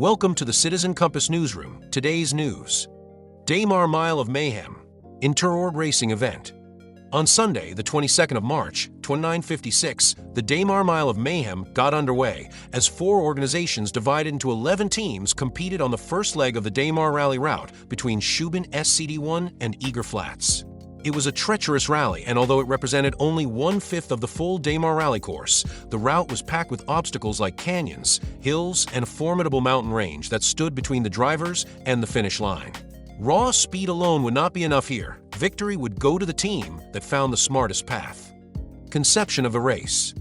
Welcome to the Citizen Compass Newsroom. Today's news. Daymar Mile of Mayhem, inter-org racing event. On Sunday, the 22nd of March, 2956, the Daymar Mile of Mayhem got underway as 4 organizations divided into 11 teams competed on the first leg of the Daymar Rally route between Shubin SCD1 and Eager Flats. It was a treacherous rally, and although it represented only 1/5 of the full Daymar Rally course, the route was packed with obstacles like canyons, hills, and a formidable mountain range that stood between the drivers and the finish line. Raw speed alone would not be enough here. Victory would go to the team that found the smartest path. Conception of the race.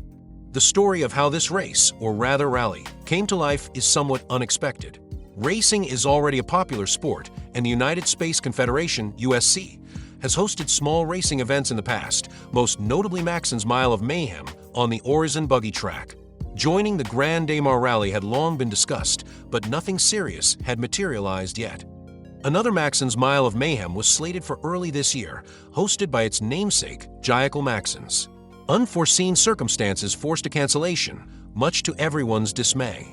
The story of how this race, or rather rally, came to life is somewhat unexpected. Racing is already a popular sport, and the United Space Confederation, USC, has hosted small racing events in the past, most notably Maxon's Mile of Mayhem on the Horizon buggy track. Joining the Grand Daymar Rally had long been discussed, but nothing serious had materialized yet. Another Maxon's Mile of Mayhem was slated for early this year, hosted by its namesake, Jackal Maxons. Unforeseen circumstances forced a cancellation, much to everyone's dismay.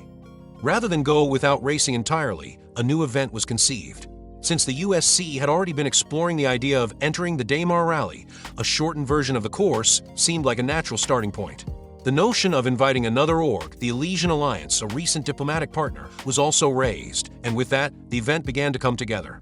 Rather than go without racing entirely, a new event was conceived. Since the USC had already been exploring the idea of entering the Daymar Rally, a shortened version of the course seemed like a natural starting point. The notion of inviting another org, the Elysian Alliance, a recent diplomatic partner, was also raised, and with that, the event began to come together.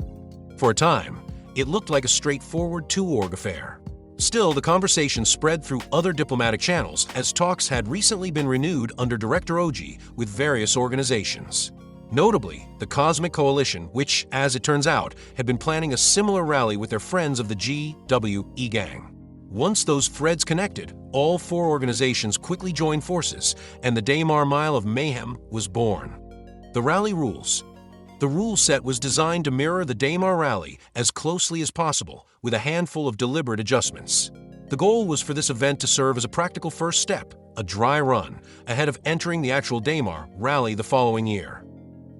For a time, it looked like a straightforward 2-org affair. Still, the conversation spread through other diplomatic channels as talks had recently been renewed under Director Oji with various organizations. Notably, the Cosmic Coalition, which, as it turns out, had been planning a similar rally with their friends of the GWE gang. Once those threads connected, all 4 organizations quickly joined forces, and the Daymar Mile of Mayhem was born. The rally rules. The rule set was designed to mirror the Daymar Rally as closely as possible, with a handful of deliberate adjustments. The goal was for this event to serve as a practical first step, a dry run, ahead of entering the actual Daymar Rally the following year.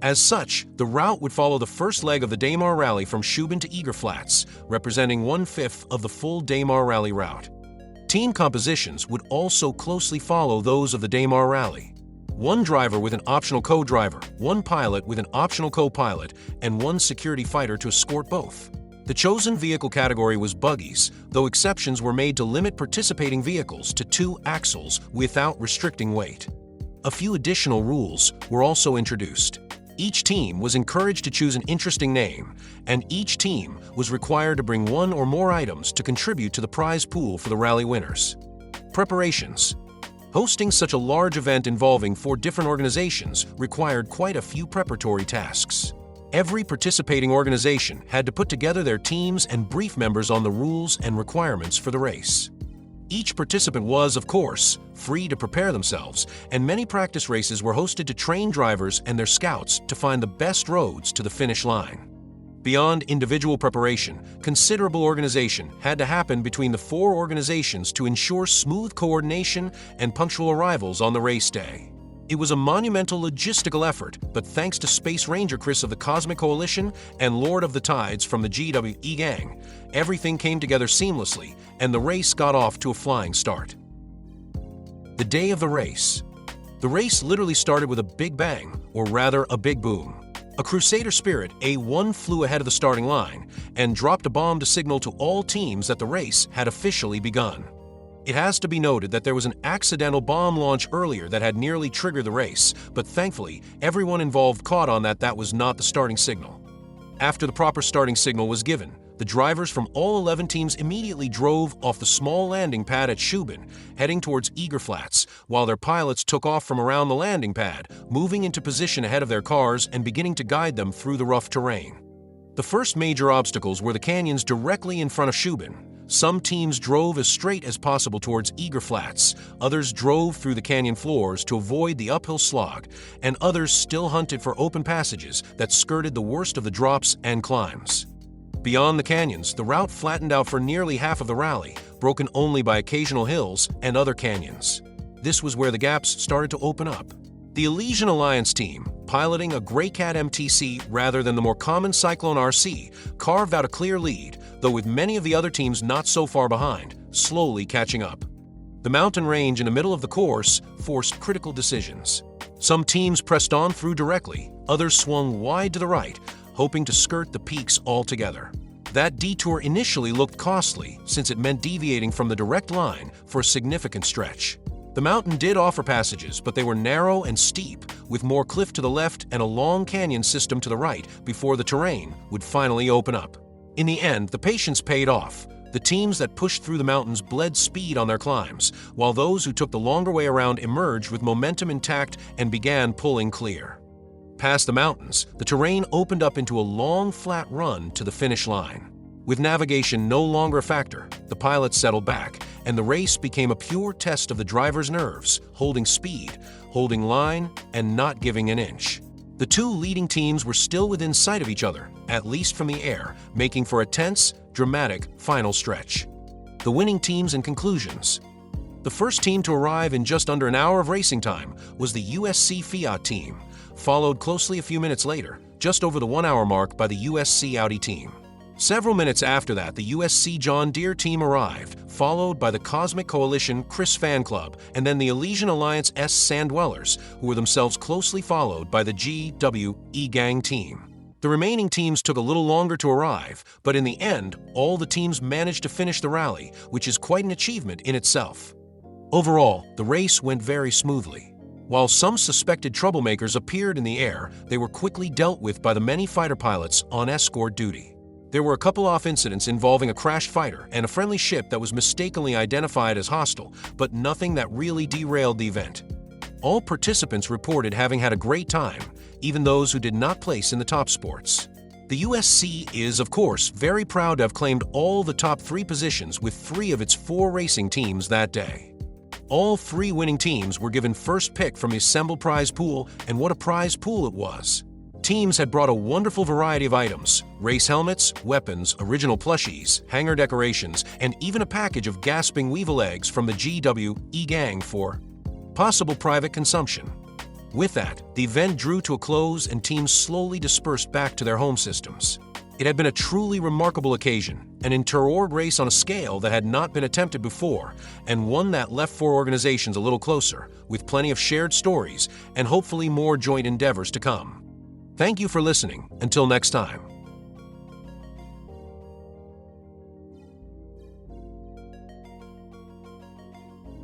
As such, the route would follow the first leg of the Daymar Rally from Shubin to Eager Flats, representing 1/5 of the full Daymar Rally route. Team compositions would also closely follow those of the Daymar Rally. 1 driver with an optional co-driver, 1 pilot with an optional co-pilot, and 1 security fighter to escort both. The chosen vehicle category was buggies, though exceptions were made to limit participating vehicles to 2 axles without restricting weight. A few additional rules were also introduced. Each team was encouraged to choose an interesting name, and each team was required to bring 1 or more items to contribute to the prize pool for the rally winners. Preparations. Hosting such a large event involving 4 different organizations required quite a few preparatory tasks. Every participating organization had to put together their teams and brief members on the rules and requirements for the race. Each participant was, of course, free to prepare themselves, and many practice races were hosted to train drivers and their scouts to find the best roads to the finish line. Beyond individual preparation, considerable organization had to happen between the 4 organizations to ensure smooth coordination and punctual arrivals on the race day. It was a monumental logistical effort, but thanks to Space Ranger Chris of the Cosmic Coalition and Lord of the Tides from the GWE gang, everything came together seamlessly, and the race got off to a flying start. The day of the race. The race literally started with a big bang, or rather a big boom. A Crusader Spirit A1 flew ahead of the starting line and dropped a bomb to signal to all teams that the race had officially begun. It has to be noted that there was an accidental bomb launch earlier that had nearly triggered the race, but thankfully, everyone involved caught on that was not the starting signal. After the proper starting signal was given, the drivers from all 11 teams immediately drove off the small landing pad at Shubin, heading towards Eager Flats, while their pilots took off from around the landing pad, moving into position ahead of their cars and beginning to guide them through the rough terrain. The first major obstacles were the canyons directly in front of Shubin. Some teams drove as straight as possible towards Eager Flats, others drove through the canyon floors to avoid the uphill slog, and others still hunted for open passages that skirted the worst of the drops and climbs. Beyond the canyons, the route flattened out for nearly half of the rally, broken only by occasional hills and other canyons. This was where the gaps started to open up. The Elysian Alliance team, piloting a Greycat MTC rather than the more common Cyclone RC, carved out a clear lead, though with many of the other teams not so far behind, slowly catching up. The mountain range in the middle of the course forced critical decisions. Some teams pressed on through directly, Others swung wide to the right, hoping to skirt the peaks altogether. That detour initially looked costly, since it meant deviating from the direct line for a significant stretch. The mountain did offer passages, but they were narrow and steep, with more cliff to the left and a long canyon system to the right before the terrain would finally open up. In the end, the patience paid off. The teams that pushed through the mountains bled speed on their climbs, while those who took the longer way around emerged with momentum intact and began pulling clear. Past the mountains, the terrain opened up into a long, flat run to the finish line. With navigation no longer a factor, the pilots settled back, and the race became a pure test of the driver's nerves, holding speed, holding line, and not giving an inch. The two leading teams were still within sight of each other, at least from the air, making for a tense, dramatic final stretch. The winning teams and conclusions. The first team to arrive in just under an hour of racing time was the USC Fiat team, followed closely a few minutes later, just over the 1 hour mark, by the USC Audi team. Several minutes after that, the USC John Deere team arrived, followed by the Cosmic Coalition Chris Fan Club, and then the Elysian Alliance S Sanddwellers, who were themselves closely followed by the GWE Gang team. The remaining teams took a little longer to arrive, but in the end, all the teams managed to finish the rally, which is quite an achievement in itself. Overall, the race went very smoothly. While some suspected troublemakers appeared in the air, they were quickly dealt with by the many fighter pilots on escort duty. There were a couple off incidents involving a crashed fighter and a friendly ship that was mistakenly identified as hostile, but nothing that really derailed the event. All participants reported having had a great time, even those who did not place in the top sports. The USC is, of course, very proud to have claimed all the top 3 positions with 3 of its 4 racing teams that day. All 3 winning teams were given first pick from the assembled prize pool, and what a prize pool it was. Teams had brought a wonderful variety of items: race helmets, weapons, original plushies, hangar decorations, and even a package of gasping weevil eggs from the GWE Gang for possible private consumption. With that, the event drew to a close and teams slowly dispersed back to their home systems. It had been a truly remarkable occasion, an inter-org race on a scale that had not been attempted before, and one that left 4 organizations a little closer, with plenty of shared stories and hopefully more joint endeavors to come. Thank you for listening. Until next time.